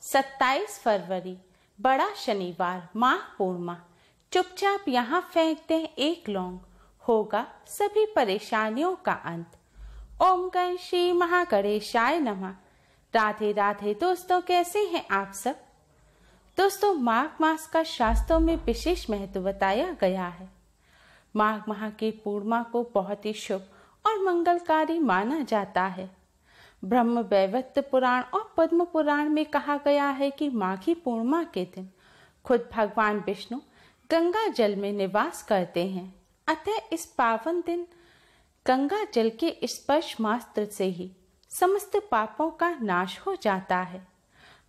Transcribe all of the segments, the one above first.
27 फरवरी, बड़ा शनिवार, माह पूर्णिमा। चुपचाप यहाँ फेंक दें एक लौंग, होगा सभी परेशानियों का अंत। ओम गण श्री महागणेशाय नमः। राधे राधे दोस्तों, कैसे हैं आप सब। दोस्तों, माघ मास का शास्त्रों में विशेष महत्व बताया गया है। माघ माह की पूर्णिमा को बहुत ही शुभ और मंगलकारी माना जाता है। ब्रह्म वैवर्त पुराण और पद्म पुराण में कहा गया है कि माघी पूर्णिमा के दिन खुद भगवान विष्णु गंगा जल में निवास करते हैं। अतः इस पावन दिन गंगा जल के स्पर्श मात्र से ही समस्त पापों का नाश हो जाता है।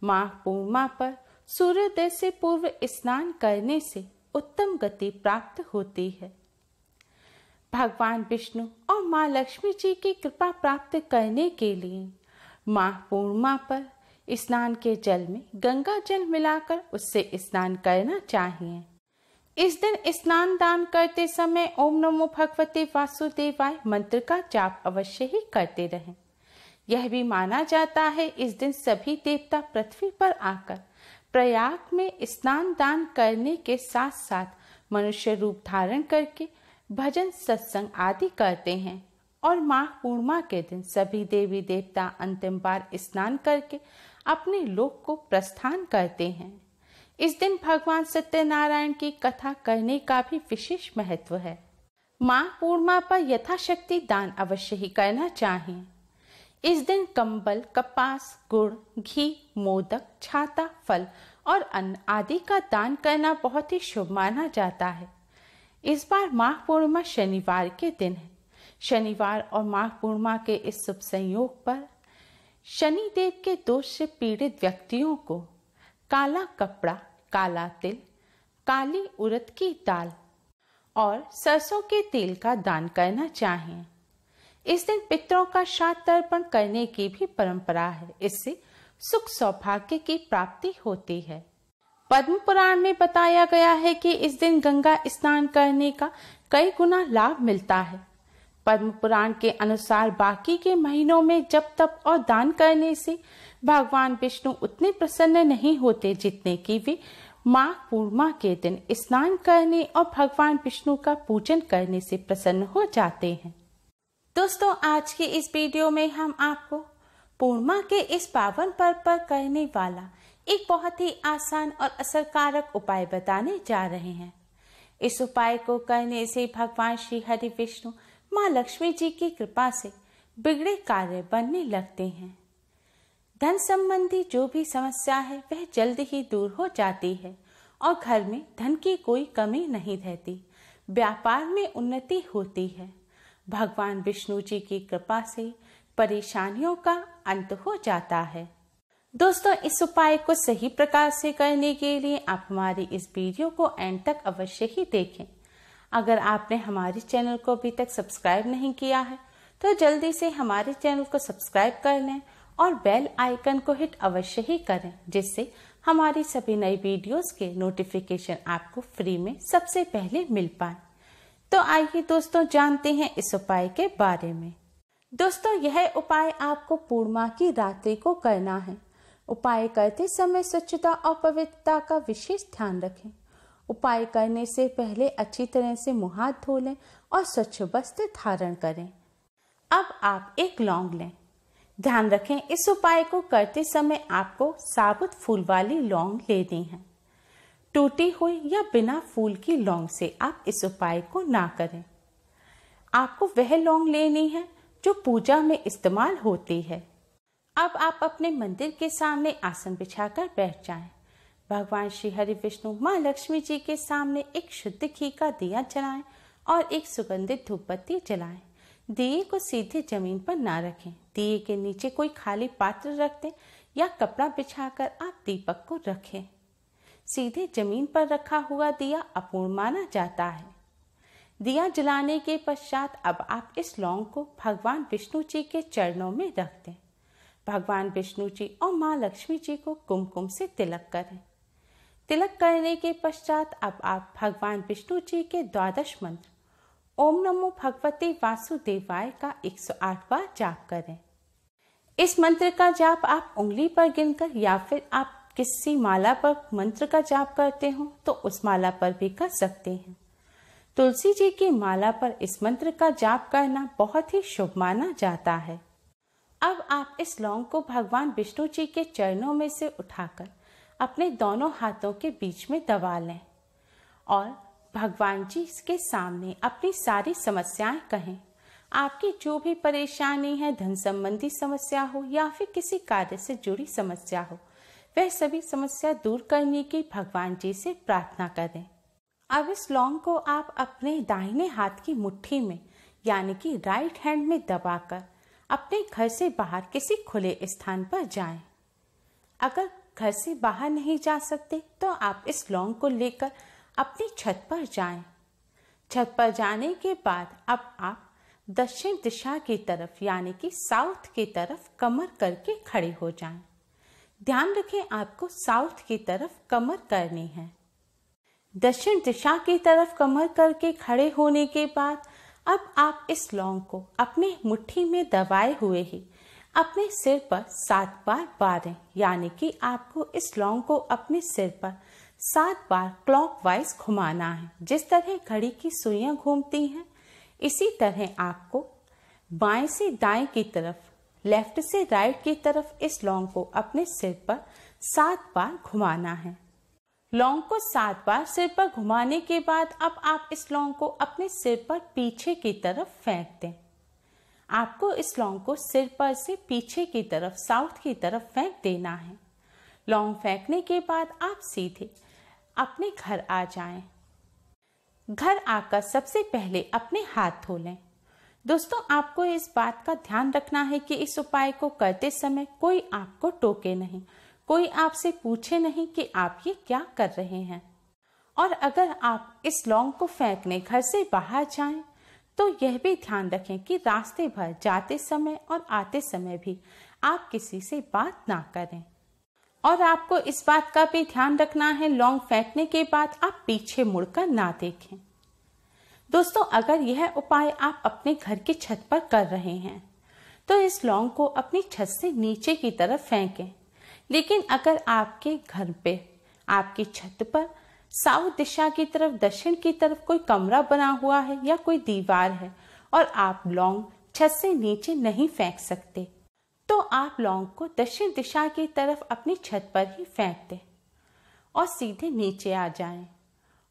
माघ पूर्णिमा पर सूर्योदय से पूर्व स्नान करने से उत्तम गति प्राप्त होती है। भगवान विष्णु और माँ लक्ष्मी जी की कृपा प्राप्त करने के लिए माघ पूर्णिमा पर स्नान के जल में गंगा जल मिलाकर उससे स्नान करना चाहिए। इस दिन स्नान दान करते समय ओम नमो भगवते वासुदेवाय मंत्र का जाप अवश्य ही करते रहें। यह भी माना जाता है इस दिन सभी देवता पृथ्वी पर आकर प्रयाग में स्नान दान करने के साथ साथ मनुष्य रूप धारण करके भजन सत्संग आदि करते हैं। और माघ पूर्णिमा के दिन सभी देवी देवता अंतिम बार स्नान करके अपने लोक को प्रस्थान करते हैं। इस दिन भगवान सत्यनारायण की कथा करने का भी विशेष महत्व है। माघ पूर्णिमा पर यथाशक्ति दान अवश्य ही करना चाहिए। इस दिन कंबल, कपास, गुड़, घी, मोदक, छाता, फल और अन्न आदि का दान करना बहुत ही शुभ माना जाता है। इस बार माघ पूर्णिमा शनिवार के दिन है। शनिवार और माघ पूर्णिमा के इस शुभ संयोग पर शनि देव के दोष से पीड़ित व्यक्तियों को काला कपड़ा, काला तिल, काली उड़द की दाल और सरसों के तेल का दान करना चाहिए। इस दिन पितरों का श्राद्ध तर्पण करने की भी परंपरा है। इससे सुख सौभाग्य की प्राप्ति होती है। पद्म पुराण में बताया गया है कि इस दिन गंगा स्नान करने का कई गुना लाभ मिलता है। पद्म पुराण के अनुसार बाकी के महीनों में जप तप और दान करने से भगवान विष्णु उतने प्रसन्न नहीं होते जितने कि वे माघ पूर्णिमा के दिन स्नान करने और भगवान विष्णु का पूजन करने से प्रसन्न हो जाते हैं। दोस्तों, आज के इस वीडियो में हम आपको पूर्णिमा के इस पावन पर्व पर करने वाला एक बहुत ही आसान और असरकारक उपाय बताने जा रहे हैं। इस उपाय को करने से भगवान श्री हरि विष्णु माँ लक्ष्मी जी की कृपा से बिगड़े कार्य बनने लगते हैं। धन संबंधी जो भी समस्या है वह जल्द ही दूर हो जाती है और घर में धन की कोई कमी नहीं रहती। व्यापार में उन्नति होती है। भगवान विष्णु जी की कृपा से परेशानियों का अंत हो जाता है। दोस्तों, इस उपाय को सही प्रकार से करने के लिए आप हमारी इस वीडियो को एंड तक अवश्य ही देखें। अगर आपने हमारे चैनल को अभी तक सब्सक्राइब नहीं किया है तो जल्दी से हमारे चैनल को सब्सक्राइब कर लें और बेल आइकन को हिट अवश्य ही करें, जिससे हमारी सभी नई वीडियोस के नोटिफिकेशन आपको फ्री में सबसे पहले मिल पाए। तो आइए दोस्तों, जानते हैं इस उपाय के बारे में। दोस्तों, यह उपाय आपको पूर्णिमा की रात्रि को करना है। उपाय करते समय स्वच्छता और पवित्रता का विशेष ध्यान रखें। उपाय करने से पहले अच्छी तरह से मुंह हाथ धो लें और स्वच्छ वस्त्र धारण करें। अब आप एक लौंग लें। ध्यान रखें, इस उपाय को करते समय आपको साबुत फूल वाली लौंग लेनी है। टूटी हुई या बिना फूल की लौंग से आप इस उपाय को ना करें। आपको वह लौंग लेनी है जो पूजा में इस्तेमाल होती है। अब आप अपने मंदिर के सामने आसन बिछाकर बैठ जाएं। भगवान श्री हरि विष्णु माँ लक्ष्मी जी के सामने एक शुद्ध घी का दिया जलाएं और एक सुगंधित धूप बत्ती जलाएं। दिए को सीधे जमीन पर ना रखें। दिए के नीचे कोई खाली पात्र रख दें या कपड़ा बिछाकर आप दीपक को रखें। सीधे जमीन पर रखा हुआ दिया अपूर्ण माना जाता है। दिया जलाने के पश्चात अब आप इस लौंग को भगवान विष्णु जी के चरणों में रख दें। भगवान विष्णु जी और माँ लक्ष्मी जी को कुमकुम से तिलक करें। तिलक करने के पश्चात अब आप भगवान विष्णु जी के 12 मंत्र ओम नमो भगवते वासुदेवाय का 108 बार जाप करें। इस मंत्र का जाप आप उंगली पर गिनकर या फिर आप किसी माला पर मंत्र का जाप करते हो तो उस माला पर भी कर सकते हैं। तुलसी जी की माला पर इस मंत्र का जाप करना बहुत ही शुभ माना जाता है। अब आप इस लौंग को भगवान विष्णु जी के चरणों में से उठाकर अपने दोनों हाथों के बीच में दबा लें और भगवान जी के सामने अपनी सारी समस्याएं कहें। आपकी जो भी परेशानी है, धन संबंधी समस्या हो या फिर किसी कार्य से जुड़ी समस्या हो, वह सभी समस्या दूर करने की भगवान जी से प्रार्थना करें। अब इस लौंग को आप अपने दाहिने हाथ की मुट्ठी में यानी कि राइट हैंड में दबाकर अपने घर से बाहर किसी खुले स्थान पर जाएं। अगर घर से बाहर नहीं जा सकते तो आप इस लौंग को लेकर अपनी छत पर जाएं। छत पर जाने के बाद अब आप दक्षिण दिशा की तरफ यानी कि साउथ की तरफ कमर करके खड़े हो जाएं। ध्यान रखें, आपको साउथ की तरफ कमर करनी है। दक्षिण दिशा की तरफ कमर करके खड़े होने के बाद अब आप इस लौंग को अपने मुट्ठी में दबाए हुए ही अपने सिर पर 7 बार बारें, यानी कि आपको इस लौंग को अपने सिर पर 7 बार क्लॉकवाइज घुमाना है। जिस तरह घड़ी की सुइयां घूमती हैं, इसी तरह आपको बाएं से दाएं की तरफ, लेफ्ट से राइट की तरफ इस लौंग को अपने सिर पर 7 बार घुमाना है। लौंग को 7 बार सिर पर घुमाने के बाद अब आप इस लौंग को अपने सिर पर पीछे की तरफ फेंक दें। आपको इस लौंग को सिर पर से पीछे की तरफ, साउथ की तरफ फेंक देना है। लौंग फेंकने के बाद आप सीधे अपने घर आ जाएं। घर आकर सबसे पहले अपने हाथ धो लें। दोस्तों, आपको इस बात का ध्यान रखना है कि इस उपाय को करते समय कोई आपको टोके नहीं, कोई आपसे पूछे नहीं कि आप ये क्या कर रहे हैं। और अगर आप इस लौंग को फेंकने घर से बाहर जाएं, तो यह भी ध्यान रखें कि रास्ते भर जाते समय और आते समय भी आप किसी से बात ना करें। और आपको इस बात का भी ध्यान रखना है, लौंग फेंकने के बाद आप पीछे मुड़कर ना देखें। दोस्तों, अगर यह उपाय आप अपने घर की छत पर कर रहे हैं तो इस लौंग को अपनी छत से नीचे की तरफ फेंकें। लेकिन अगर आपके घर पे, आपकी छत पर साउथ दिशा की तरफ, दक्षिण की तरफ कोई कमरा बना हुआ है या कोई दीवार है और आप लौंग छत से नीचे नहीं फेंक सकते, तो आप लौंग को दक्षिण दिशा की तरफ अपनी छत पर ही फेंक दें और सीधे नीचे आ जाएं।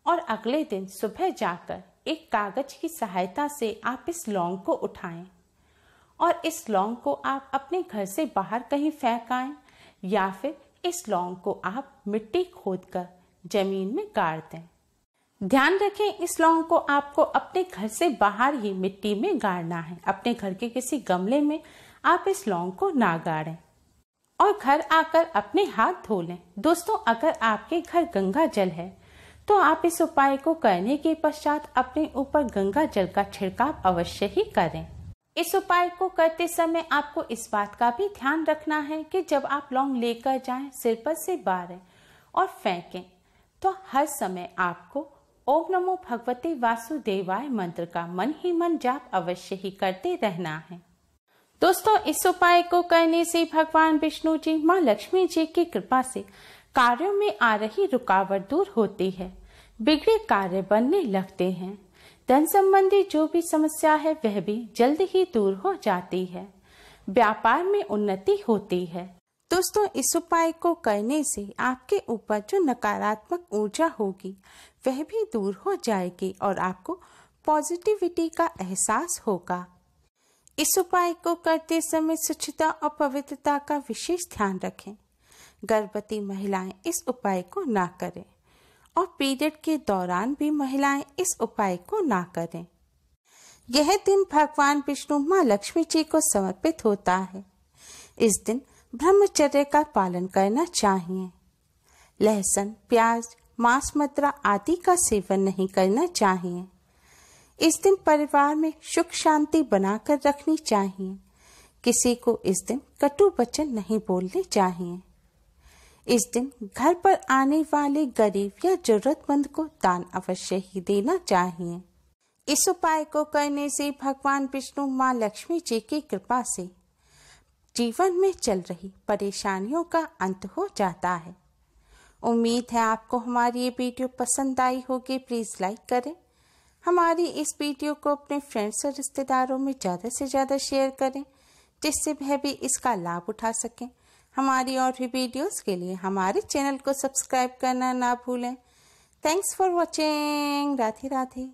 और अगले दिन सुबह जाकर एक कागज की सहायता से आप इस लौंग को उठाएं और इस लौंग को आप अपने घर से बाहर कहीं फेंक आएं, या फिर इस लौंग को आप मिट्टी खोदकर जमीन में गाड़ दें। ध्यान रखें, इस लौंग को आपको अपने घर से बाहर ही मिट्टी में गाड़ना है। अपने घर के किसी गमले में आप इस लौंग को ना गाड़ें और घर आकर अपने हाथ धो लें। दोस्तों, अगर आपके घर गंगा जल है तो आप इस उपाय को करने के पश्चात अपने ऊपर गंगा जल का छिड़काव अवश्य ही करें। इस उपाय को करते समय आपको इस बात का भी ध्यान रखना है कि जब आप लौंग लेकर जाएं, सिर पर से बारें और फेंकें, तो हर समय आपको ओम नमो भगवते वासुदेवाय मंत्र का मन ही मन जाप अवश्य ही करते रहना है। दोस्तों, इस उपाय को करने से भगवान विष्णु जी, माँ लक्ष्मी जी की कृपा से कार्यों में आ रही रुकावट दूर होती है, बिगड़े कार्य बनने लगते हैं, धन संबंधी जो भी समस्या है वह भी जल्द ही दूर हो जाती है, व्यापार में उन्नति होती है। दोस्तों, इस उपाय को करने से आपके ऊपर जो नकारात्मक ऊर्जा होगी वह भी दूर हो जाएगी और आपको पॉजिटिविटी का एहसास होगा। इस उपाय को करते समय स्वच्छता और पवित्रता का विशेष ध्यान रखें। गर्भवती महिलाएं इस उपाय को ना करें और पीरियड के दौरान भी महिलाएं इस उपाय को ना करें। यह दिन भगवान विष्णु, माँ लक्ष्मी जी को समर्पित होता है। इस दिन ब्रह्मचर्य का पालन करना चाहिए। लहसुन, प्याज, मांस, मदिरा आदि का सेवन नहीं करना चाहिए। इस दिन परिवार में सुख शांति बनाकर रखनी चाहिए। किसी को इस दिन कटु वचन नहीं बोलने चाहिए। इस दिन घर पर आने वाले गरीब या जरूरतमंद को दान अवश्य ही देना चाहिए। इस उपाय को करने से भगवान विष्णु, माँ लक्ष्मी जी की कृपा से जीवन में चल रही परेशानियों का अंत हो जाता है। उम्मीद है आपको हमारी ये वीडियो पसंद आई होगी। प्लीज़ लाइक करें। हमारी इस वीडियो को अपने फ्रेंड्स और रिश्तेदारों में ज़्यादा से ज़्यादा शेयर करें, जिससे वह भी इसका लाभ उठा सकें। हमारी और भी वीडियोस के लिए हमारे चैनल को सब्सक्राइब करना ना भूलें। Thanks for watching. Radhe Radhe.